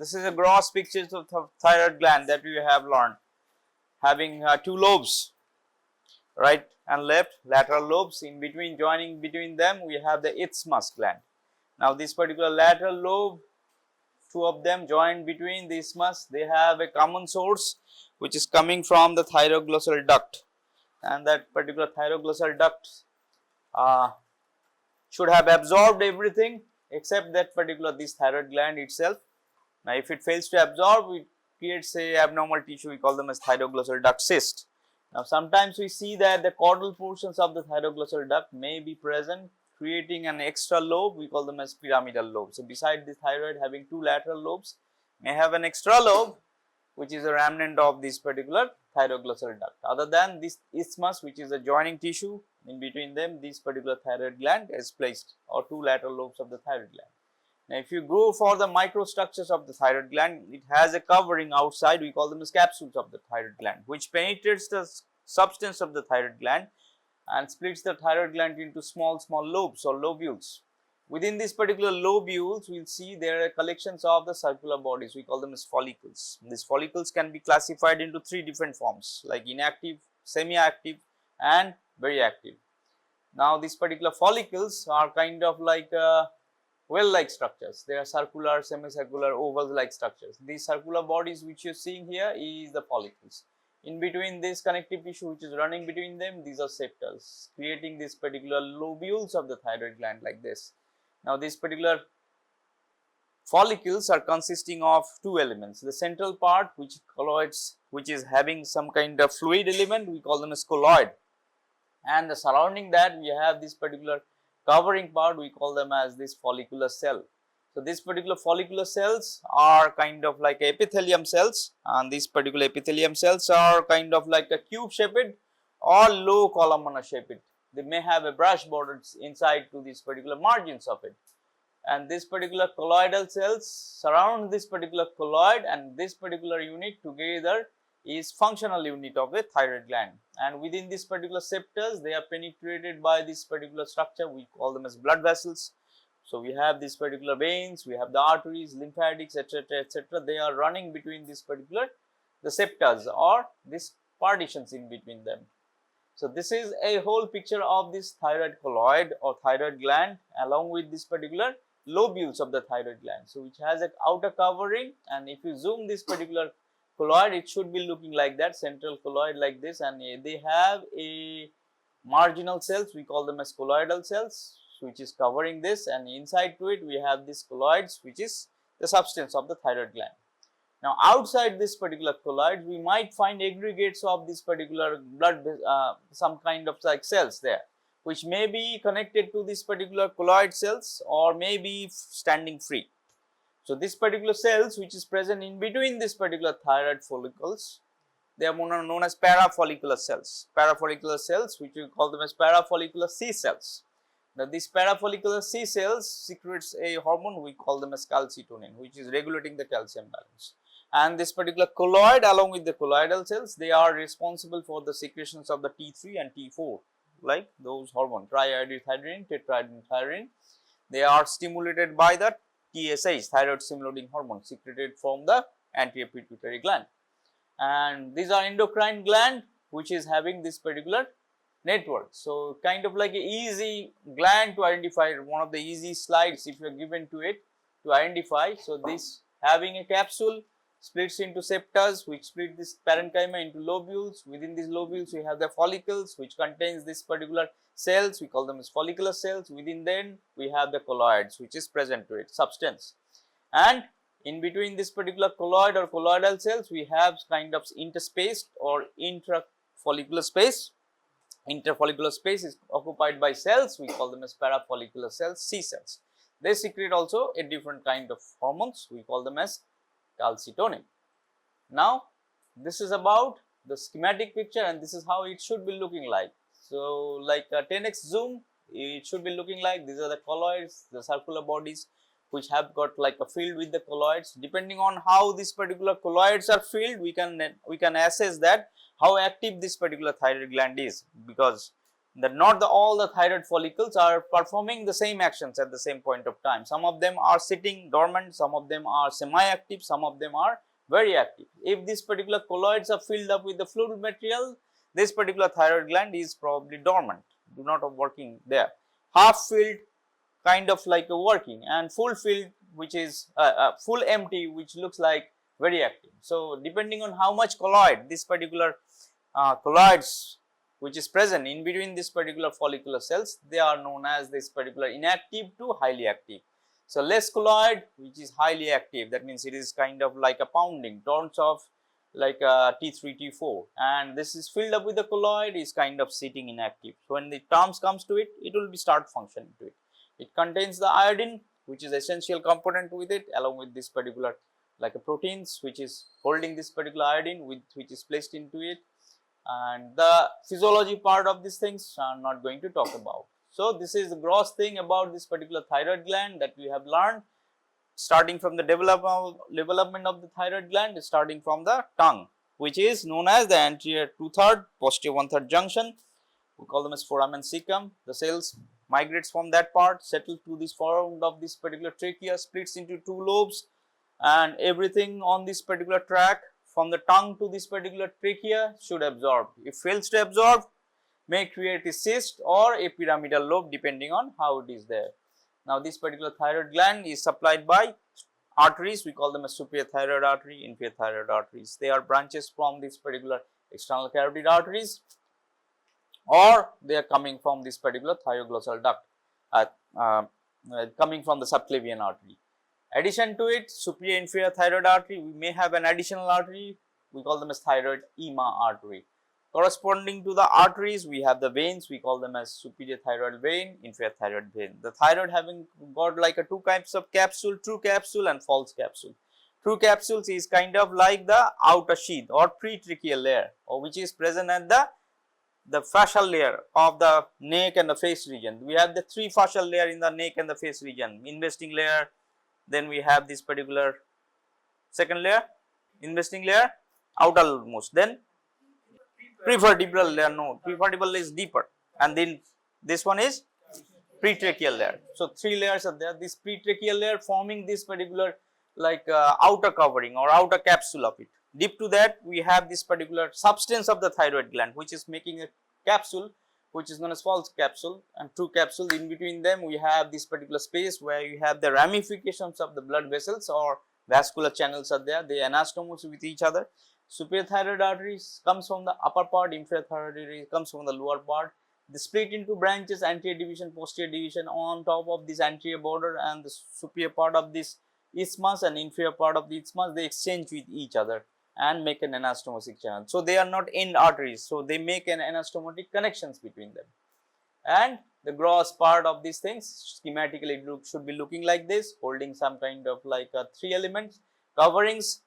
This is a gross picture of the thyroid gland that we have learned, having two lobes, right and left lateral lobes. In between, joining between them, we have the isthmus gland. Now, this particular lateral lobe, two of them joined between the isthmus, they have a common source which is coming from the thyroglossal duct, and that particular thyroglossal duct should have absorbed everything except that particular this thyroid gland itself. Now, if it fails to absorb, it creates a abnormal tissue, we call them as thyroglossal duct cyst. Now, sometimes we see that the caudal portions of the thyroglossal duct may be present, creating an extra lobe, we call them as pyramidal lobe. So, beside the thyroid having two lateral lobes, may have an extra lobe which is a remnant of this particular thyroglossal duct. Other than this isthmus, which is a joining tissue, in between them this particular thyroid gland is placed, or two lateral lobes of the thyroid gland. Now, if you go for the microstructures of the thyroid gland, it has a covering outside, we call them as capsules of the thyroid gland, which penetrates the substance of the thyroid gland and splits the thyroid gland into small lobes or lobules. Within these particular lobules, we will see there are collections of the circular bodies, we call them as follicles. These follicles can be classified into three different forms, like inactive, semi-active and very active. Now, these particular follicles are kind of like well-like structures. They are circular, semicircular, oval-like structures. These circular bodies which you are seeing here is the follicles. In between this connective tissue which is running between them, these are septals, creating this particular lobules of the thyroid gland like this. Now, these particular follicles are consisting of two elements. The central part, which colloids, which is having some kind of fluid element, we call them as colloid, and the surrounding that we have this particular covering part, we call them as this follicular cell. So, these particular follicular cells are kind of like epithelium cells, and these particular epithelium cells are kind of like a cube shaped or low columnar shaped. They may have a brush border inside to these particular margins of it, and this particular colloidal cells surround this particular colloid, and this particular unit together is functional unit of a thyroid gland. And within this particular septals, they are penetrated by this particular structure, we call them as blood vessels. So, we have this particular veins, we have the arteries, lymphatics, etc., they are running between this particular the septas or these partitions in between them. So, this is a whole picture of this thyroid colloid or thyroid gland along with this particular lobules of the thyroid gland. So, which has an outer covering, and if you zoom this particular colloid, it should be looking like that, central colloid like this, and they have a marginal cells, we call them as colloidal cells, which is covering this, and inside to it we have this colloids, which is the substance of the thyroid gland. Now, outside this particular colloid, we might find aggregates of this particular blood, some kind of like cells there, which may be connected to this particular colloid cells or may be standing free. So, this particular cells which is present in between this particular thyroid follicles, they are known as parafollicular cells. Parafollicular cells, which we call them as parafollicular C-cells. Now, these parafollicular C-cells secretes a hormone, we call them as calcitonin, which is regulating the calcium balance. And this particular colloid along with the colloidal cells, they are responsible for the secretions of the T3 and T4, like those hormones, triiodothyronine, tetraiodothyronine. They are stimulated by the TSH, thyroid stimulating hormone, secreted from the anterior pituitary gland. And these are endocrine gland, which is having this particular network. So, kind of like a easy gland to identify, one of the easy slides if you are given to it to identify. So, this having a capsule splits into septas, which split this parenchyma into lobules. Within these lobules, we have the follicles, which contains this particular cells, we call them as follicular cells. Within them, we have the colloids, which is present to it, substance. And in between this particular colloid or colloidal cells, we have kind of interspaced or intrafollicular space. Interfollicular space is occupied by cells, we call them as parafollicular cells, C-cells. They secrete also a different kind of hormones, we call them as calcitonin. Now, this is about the schematic picture, and this is how it should be looking like. So, like a 10x zoom, it should be looking like these are the colloids, the circular bodies which have got like a filled with the colloids. Depending on how these particular colloids are filled, we can assess that how active this particular thyroid gland is, because that not all the thyroid follicles are performing the same actions at the same point of time. Some of them are sitting dormant, some of them are semi-active, some of them are very active. If these particular colloids are filled up with the fluid material, this particular thyroid gland is probably dormant, do not working there. Half filled, kind of like a working, and full filled, which is full empty, which looks like very active. So, depending on how much colloid this particular colloids which is present in between this particular follicular cells, they are known as this particular inactive to highly active. So, less colloid, which is highly active, that means it is kind of like a pounding, turns off like a T3, T4, and this is filled up with the colloid, is kind of sitting inactive. So, when the terms comes to it, it will be start functioning to it. It contains the iodine, which is essential component with it, along with this particular like a proteins which is holding this particular iodine which is placed into it, and the physiology part of these things I am not going to talk about. So, this is the gross thing about this particular thyroid gland that we have learned, starting from the development of the thyroid gland, starting from the tongue, which is known as the anterior 2/3, posterior 1/3 junction. We call them as foramen cecum. The cells migrates from that part, settle to this form of this particular trachea, splits into two lobes, and everything on this particular track from the tongue to this particular trachea should absorb. If fails to absorb, may create a cyst or a pyramidal lobe, depending on how it is there. Now, this particular thyroid gland is supplied by arteries. We call them as superior thyroid artery, inferior thyroid arteries. They are branches from this particular external carotid arteries, or they are coming from this particular thyroglossal duct, coming from the subclavian artery. Addition to it, superior inferior thyroid artery, we may have an additional artery, we call them as thyroid ema artery. Corresponding to the arteries, we have the veins, we call them as superior thyroid vein, inferior thyroid vein. The thyroid having got like a two types of capsule, true capsule and false capsule. True capsules is kind of like the outer sheath or pretracheal layer, or which is present at the fascial layer of the neck and the face region. We have the three fascial layer in the neck and the face region, investing layer, then we have this particular second layer, investing layer, outermost, then prevertebral layer, no, prevertebral is deeper, and then this one is pretracheal layer. So, three layers are there, this pretracheal layer forming this particular like outer covering or outer capsule of it. Deep to that, we have this particular substance of the thyroid gland, which is making a capsule, which is known as false capsule, and true capsule. In between them, we have this particular space where you have the ramifications of the blood vessels or vascular channels are there, they anastomose with each other. Superior thyroid arteries comes from the upper part, inferior thyroid artery comes from the lower part. They split into branches, anterior division, posterior division. On top of this anterior border and the superior part of this isthmus and inferior part of the isthmus, they exchange with each other and make an anastomotic channel. So, they are not end arteries. So, they make an anastomotic connections between them. And the gross part of these things schematically should be looking like this, holding some kind of like three elements, coverings.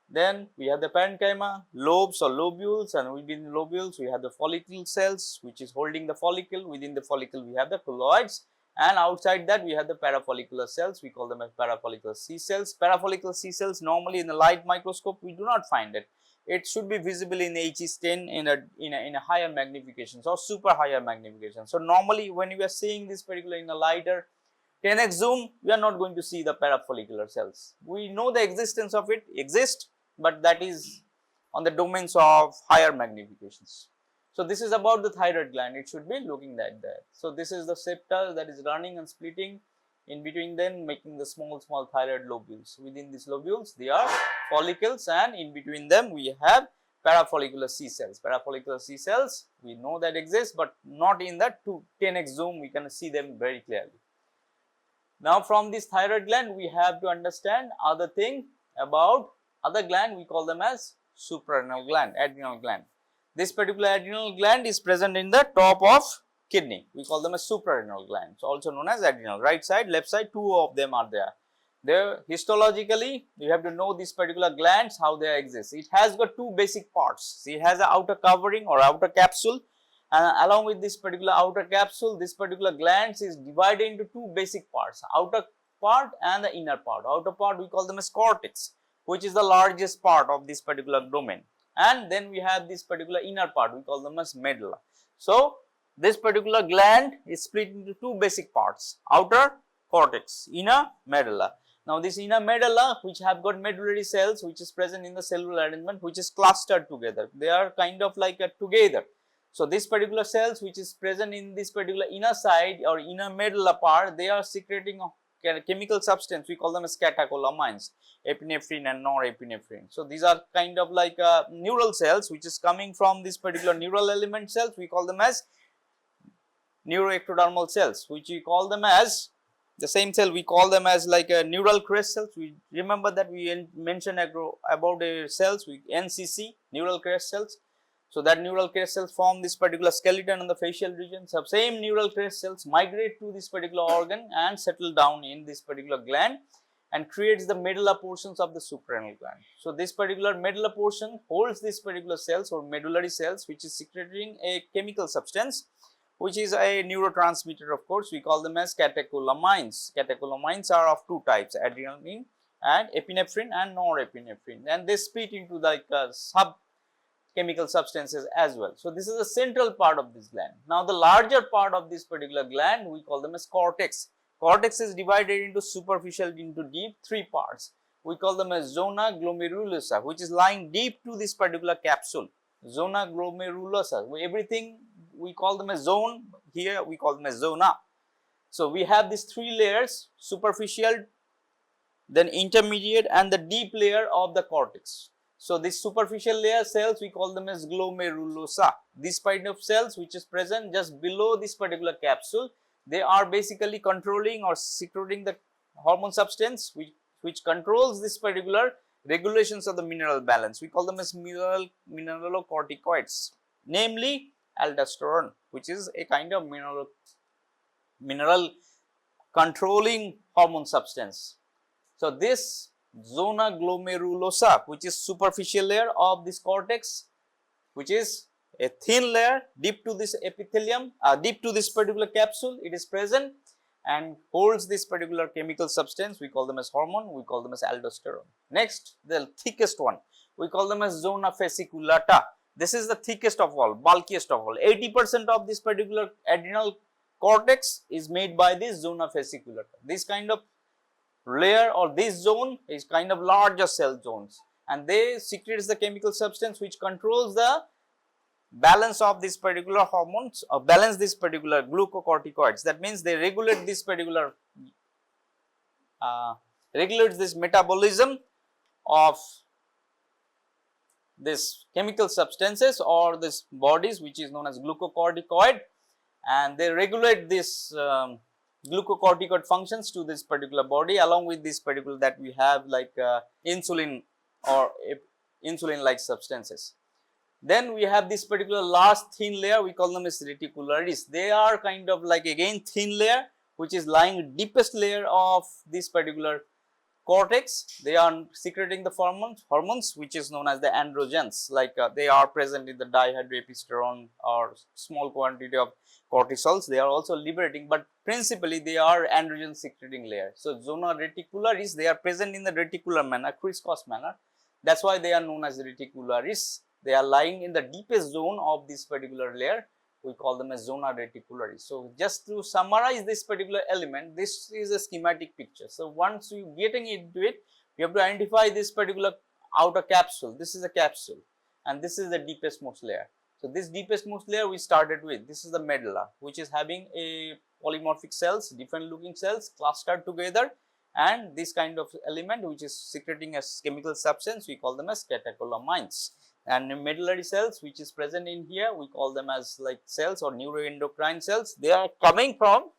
Then we have the parenchyma, lobes or lobules, and within lobules we have the follicle cells, which is holding the follicle. Within the follicle we have the colloids, and outside that we have the parafollicular cells. We call them as parafollicular C-cells. Parafollicular C-cells normally in the light microscope we do not find it. It should be visible in HS10 in a higher magnification or super higher magnification. So, normally when you are seeing this particular in a lighter 10x zoom, we are not going to see the parafollicular cells. We know the existence of it exists, but that is on the domains of higher magnifications. So, this is about the thyroid gland, it should be looking like that. So, this is the septa that is running and splitting, in between them making the small thyroid lobules. Within these lobules they are follicles, and in between them we have parafollicular C-cells. Parafollicular C-cells we know that exist, but not in that 10x zoom we can see them very clearly. Now, from this thyroid gland we have to understand other thing about other gland, we call them as suprarenal gland, adrenal gland. This particular adrenal gland is present in the top of kidney, we call them as suprarenal glands, also known as adrenal. Right side, left side, two of them are there. There histologically you have to know this particular glands how they exist. It has got two basic parts. It has an outer covering or outer capsule, and along with this particular outer capsule, this particular glands is divided into two basic parts, outer part and the inner part. Outer part we call them as cortex, which is the largest part of this particular domain, and then we have this particular inner part, we call them as medulla. So, this particular gland is split into two basic parts, outer cortex, inner medulla. Now, this inner medulla which have got medullary cells which is present in the cellular arrangement which is clustered together, they are kind of like together. So, this particular cells which is present in this particular inner side or inner medulla part, they are secreting a chemical substance, we call them as catecholamines, epinephrine and norepinephrine. So, these are kind of like neural cells which is coming from this particular neural element cells, we call them as neuroectodermal cells, which we call them as the same cell, we call them as like a neural crest cells. We remember that we mentioned about the cells with NCC, neural crest cells. So, that neural crest cells form this particular skeleton in the facial region. So, same neural crest cells migrate to this particular organ and settle down in this particular gland and creates the medulla portions of the suprarenal gland. So, this particular medulla portion holds this particular cells or medullary cells which is secreting a chemical substance which is a neurotransmitter, of course, we call them as catecholamines. Catecholamines are of two types, adrenaline and epinephrine and norepinephrine, and they split into like sub chemical substances as well. So, this is the central part of this gland. Now, the larger part of this particular gland we call them as cortex. Cortex is divided into superficial into deep, three parts. We call them as Zona Glomerulosa, which is lying deep to this particular capsule. Zona Glomerulosa, everything we call them as zone, here we call them as zona. So, we have these three layers, superficial, then intermediate and the deep layer of the cortex. So, this superficial layer cells we call them as glomerulosa. This kind of cells which is present just below this particular capsule, they are basically controlling or secreting the hormone substance which controls this particular regulations of the mineral balance. We call them as mineralocorticoids, namely aldosterone, which is a kind of mineral controlling hormone substance. So, this zona glomerulosa, which is superficial layer of this cortex, which is a thin layer deep to this epithelium, deep to this particular capsule, it is present and holds this particular chemical substance, we call them as hormone, we call them as aldosterone. Next, the thickest one, we call them as zona fasciculata. This is the thickest of all, bulkiest of all. 80% of this particular adrenal cortex is made by this zona fasciculata. This kind of layer or this zone is kind of larger cell zones, and they secretes the chemical substance which controls the balance of this particular hormones or balance this particular glucocorticoids. That means they regulate this particular regulates this metabolism of this chemical substances or this bodies which is known as glucocorticoid, and they regulate this glucocorticoid functions to this particular body along with this particular that we have like insulin or insulin like substances. Then we have this particular last thin layer, we call them as reticularis. They are kind of like again thin layer which is lying deepest layer of this particular cortex. They are secreting the hormones which is known as the androgens, like they are present in the dihydroepisterone or small quantity of cortisols. They are also liberating, but principally they are androgen secreting layer. So, zona reticularis, they are present in the reticular manner, crisscross manner. That is why they are known as reticularis. They are lying in the deepest zone of this particular layer. We call them as zona reticularis. So, just to summarize this particular element, this is a schematic picture. So, once you getting into it, you have to identify this particular outer capsule. This is a capsule and this is the deepest most layer. So, this deepest most layer we started with, this is the medulla, which is having a polymorphic cells, different looking cells clustered together, and this kind of element which is secreting a chemical substance, we call them as catecholamines. And medullary cells which is present in here, we call them as like cells or neuroendocrine cells. They are coming from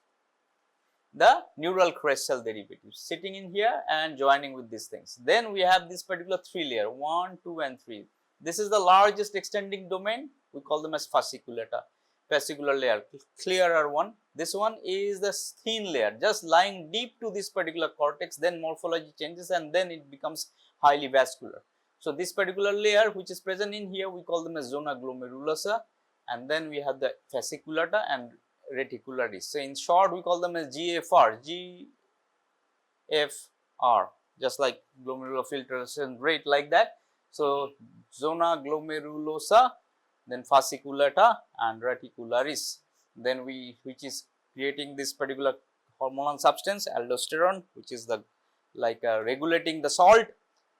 the neural crest cell derivatives sitting in here and joining with these things. Then we have this particular three layer, 1, 2 and 3. This is the largest extending domain, we call them as fasciculata, fascicular layer, clearer one. This one is the thin layer just lying deep to this particular cortex, then morphology changes and then it becomes highly vascular. So, this particular layer which is present in here, we call them as zona glomerulosa, and then we have the fasciculata and reticularis. So, in short we call them as GFR, just like glomerular filtration rate like that. So, zona glomerulosa, then fasciculata and reticularis. then which is creating this particular hormonal substance aldosterone, which is the regulating the salt.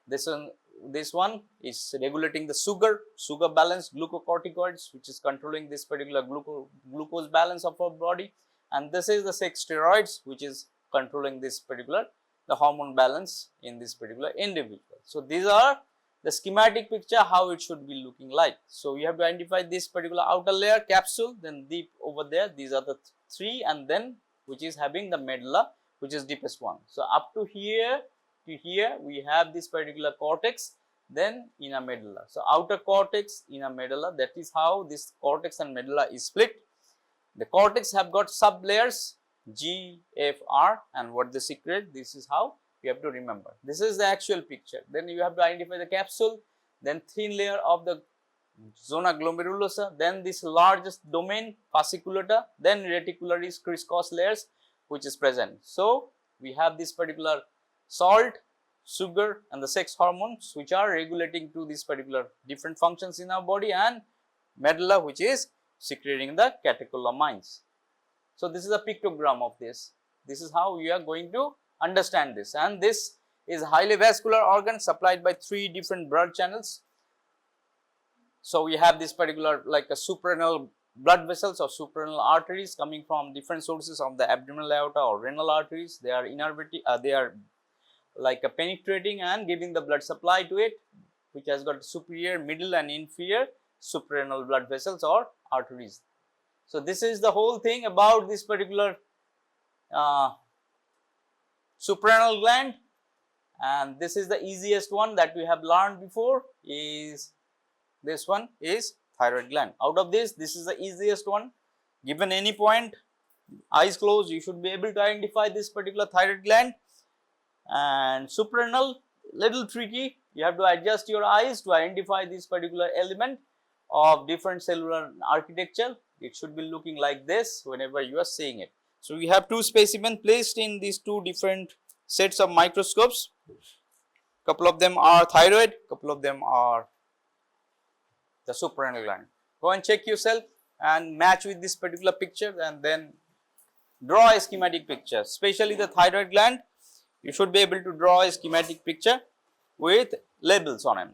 This one is regulating the sugar balance, glucocorticoids, which is controlling this particular glucose balance of our body, and this is the sex steroids, which is controlling this particular the hormone balance in this particular individual. So these are the schematic picture how it should be looking like. So we have to identify this particular outer layer capsule, then deep over there, these are the three, and then which is having the medulla, which is deepest one. So up to here we have this particular cortex, then inner medulla. So outer cortex, inner medulla, that is how this cortex and medulla is split. The cortex have got sub layers G, F, R, and what they secrete, this is how you have to remember. This is the actual picture. Then you have to identify the capsule, then thin layer of the Zona Glomerulosa, then this largest domain Fasciculata, then Reticularis crisscross layers which is present. So we have this particular salt, sugar, and the sex hormones which are regulating to this particular different functions in our body, and medulla which is secreting the catecholamines. So this is a pictogram of this. This is how we are going to understand this, and this is highly vascular organ supplied by 3 different blood channels. So we have this particular like a suprarenal blood vessels or suprarenal arteries coming from different sources of the abdominal aorta or renal arteries. They are innervating, they are like a penetrating and giving the blood supply to it, which has got superior, middle, and inferior suprarenal blood vessels or arteries. So this is the whole thing about this particular suprarenal gland, and this is the easiest one that we have learned before. Is this one is thyroid gland. Out of this is the easiest one. Given any point, eyes closed, you should be able to identify this particular thyroid gland. And suprarenal, little tricky, you have to adjust your eyes to identify this particular element of different cellular architecture. It should be looking like this whenever you are seeing it. So we have 2 specimens placed in these 2 different sets of microscopes. Couple of them are thyroid, couple of them are the suprarenal gland. Go and check yourself and match with this particular picture, and then draw a schematic picture. Especially the thyroid gland, you should be able to draw a schematic picture with labels on them.